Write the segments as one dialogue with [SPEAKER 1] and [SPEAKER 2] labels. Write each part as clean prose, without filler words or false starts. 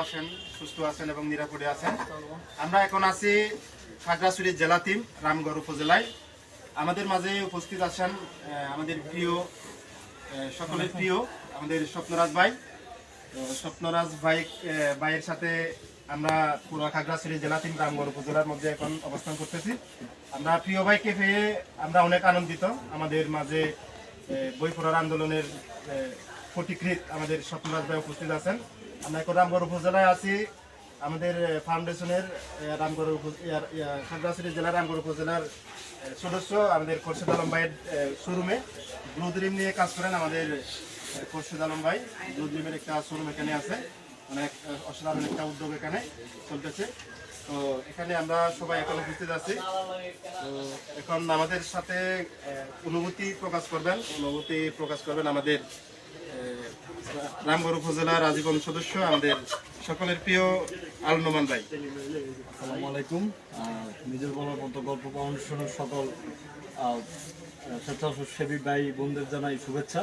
[SPEAKER 1] আছেন, সুস্থ আছেন এবং নিরাপদে আছেন। আমরা এখন আছি খাগড়াছড়ি জেলা টিম রামগড় উপজেলায়। আমাদের মাঝে উপস্থিত আছেন আমাদের প্রিয় সকলের প্রিয় আমাদের স্বপ্নরাজ ভাই। স্বপ্নরাজ ভাইয়ের সাথে আমরা পুরো খাগড়াছড়ি জেলা টিম রামগড় উপজেলার মধ্যে এখন অবস্থান করতেছি। আমরা প্রিয় ভাইকে পেয়ে আমরা অনেক আনন্দিত। আমাদের মাঝে বই পড়ার আন্দোলনের ফটিকৃত আমাদের স্বপ্নরাজ ভাই উপস্থিত আছেন। আমরা এখন রামগড় উপজেলায় আছি। আমাদের ফাউন্ডেশনের খাগড়াছড়ি জেলার রামগড় উপজেলার সদস্য আমাদের খোরশেদ আলম ভাইয়ের শোরুমে ব্লু ড্রিম নিয়ে কাজ করেন। আমাদের খোরশেদ আলম ভাই ব্লু ড্রিমের একটা শোরুম এখানে আছে। অনেক অসাধারণ একটা উদ্যোগ এখানে চলতেছে। তো এখানে আমরা সবাই এখন উপস্থিত আছি। তো এখন আমাদের সাথে অনুভূতি প্রকাশ করবেন আমাদের রামগড় উপজেলার আজীবন সদস্য আমাদের সকলের প্রিয় আল নোমান ভাই।
[SPEAKER 2] আসসালামু আলাইকুম। নিজের বলার মতো গল্প ফাউন্ডেশনের সকল স্বেচ্ছাসেবী ভাই বোনদের জানাই শুভেচ্ছা।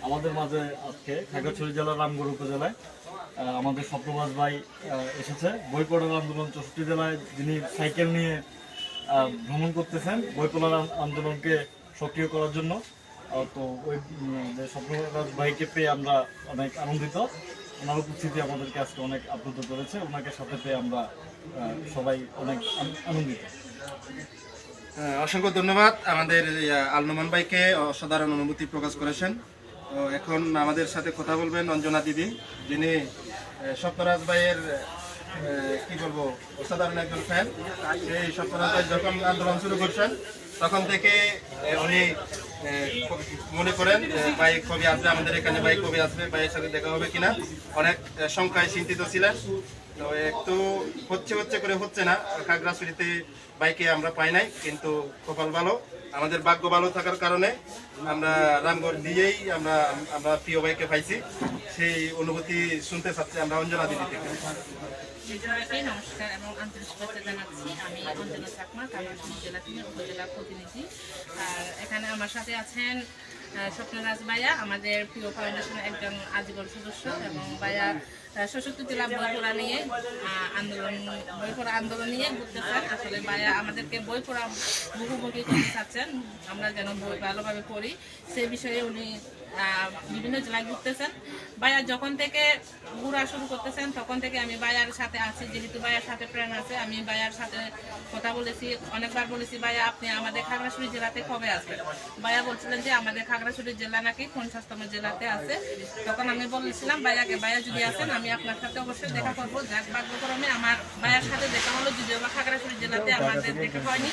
[SPEAKER 2] আমাদের মাঝে আজকে খাগড়াছড়ি জেলার রামগড় উপজেলায় আমাদের স্বপ্নরাজ ভাই এসেছে বই পড়ার আন্দোলন 64 জেলায়, যিনি সাইকেল নিয়ে ভ্রমণ করতেছেন বই পড়ার আন্দোলনকে সক্রিয় করার জন্য। তো ওই স্বপ্নরাজ ভাইকে পেয়ে আমরা অনেক আনন্দিত। ওনার উপস্থিতি আমাদেরকে আজকে অনেক আপ্লুত করেছে। ওনাকে সাথে পেয়ে আমরা সবাই অনেক আনন্দিত।
[SPEAKER 1] অসংখ্য ধন্যবাদ আমাদের আল নোমান ভাইকে, অসাধারণ অনুভূতি প্রকাশ করেছেন। তো এখন আমাদের সাথে কথা বলবেন অঞ্জনা দিদি, যিনি স্বপ্নরাজ ভাইয়ের কি বলবো অসাধারণ একজন ফ্যান। সেই স্বপ্নরাজ ভাই যখন আন্দোলন শুরু করছেন তখন থেকে উনি মনে করেন ভাই কবি আসবে আমাদের এখানে, ভাই কবি আসবে, ভাইয়ের সাথে দেখা হবে কিনা অনেক সংখ্যায় চিন্তিত ছিলেন। তো একটু হচ্ছে না, খাগড়াছড়িতে বাইকে আমরা পাই নাই, কিন্তু কপাল ভালো, আমাদের ভাগ্য ভালো থাকার কারণে আমরা রামগড় দিয়েই আমরা প্রিয় বাইকে পাইছি। সেই অনুভূতি শুনতে চাচ্ছি আমরা অঞ্জনা দিদি থেকে।
[SPEAKER 3] নমস্কার এবং আন্তরিক শুভেচ্ছা জানাচ্ছি। আমি অঞ্জনা চাকমা, খাগড়াছড়ি জেলা টিমের উপজেলা প্রতিনিধি। আর এখানে আমার সাথে আছেন স্বপ্নরাজ ভাইয়া, আমাদের প্রিয় ফাউন্ডেশনের একজন আজীবন সদস্য, এবং ভাইয়া 66 জেলা বই পড়া আন্দোলন নিয়ে ঘুরতেছেন। আসলে ভাইয়া আমাদেরকে বই পড়া মুখোমুখি করতে চাচ্ছেন, আমরা যেন বই ভালোভাবে পড়ি সে বিষয়ে উনি বিভিন্ন জেলায় ঘুরতেছেন। ভাইয়া যখন থেকে ঘোরা শুরু করতেছেন তখন থেকে আমি ভাইয়ার সাথে আছি, যেহেতু ভাইয়ার সাথে প্রেম আছে। আমি ভাইয়ার সাথে কথা বলেছি, অনেকবার বলেছি ভাইয়া আপনি আমাদের খাগড়াছড়ি জেলাতে কবে আসবেন। ভাইয়া বলছিলেন যে আমাদের খাগড়াছড়ি জেলা নাকি 50তম জেলাতে আছে। তখন আমি বলেছিলাম ভাইয়াকে, ভাইয়া যদি আসেন আমি আপনার সাথে অবশ্যই দেখা করবো। যাক ভাগ্যক্রমে আমার ভাইয়ার সাথে দেখা হলো, যদিও বা খাগড়াছড়ি জেলাতে আমাদের দেখা হয়নি।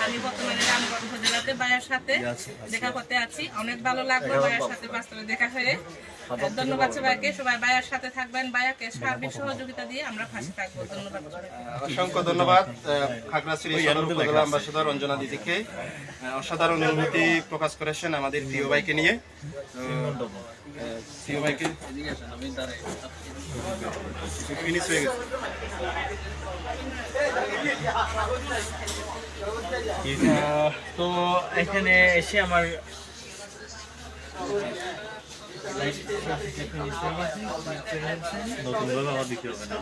[SPEAKER 3] আমি বর্তমানে রামগড় উপজেলাতে ভাইয়ার সাথে দেখা করতে আছি। অনেক ভালো লাগলো ভাইয়ার সাথে বাস্তবে দেখা হয়ে। ধন্যবাদ সবাইকে, সবাই ভাইয়ার সাথে থাকবেন, ভাইয়াকে সার্বিক সহযোগিতা দিয়ে আমরা পাশে থাকবো। ধন্যবাদ।
[SPEAKER 1] অসংখ্য ধন্যবাদ খাগড়াছড়ি সদর উপজেলা অ্যাম্বাসেডর অঞ্জনা দিদিকে। অসাধারণ অনুভূতি প্রকাশ করেছেন আমাদের প্রিয় ভাইকে নিয়ে। প্রিয় ভাইকে ফিনিশ হয়ে গেছে।
[SPEAKER 4] তো এখানে এসে আমার
[SPEAKER 2] নতুনভাবে আমার দিতে হবে না।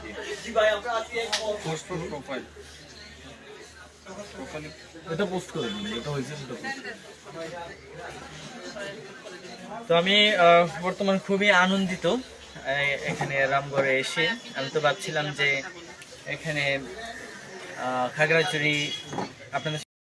[SPEAKER 2] এটা পোস্ট করে দিন, এটা হয়েছে সেটা পোস্ট।
[SPEAKER 4] তো আমি বর্তমান খুবই আনন্দিত এখানে রামগড়ে এসে। আমি তো ভাবছিলাম যে এখানে খাগড়াছড়ি আপনাদের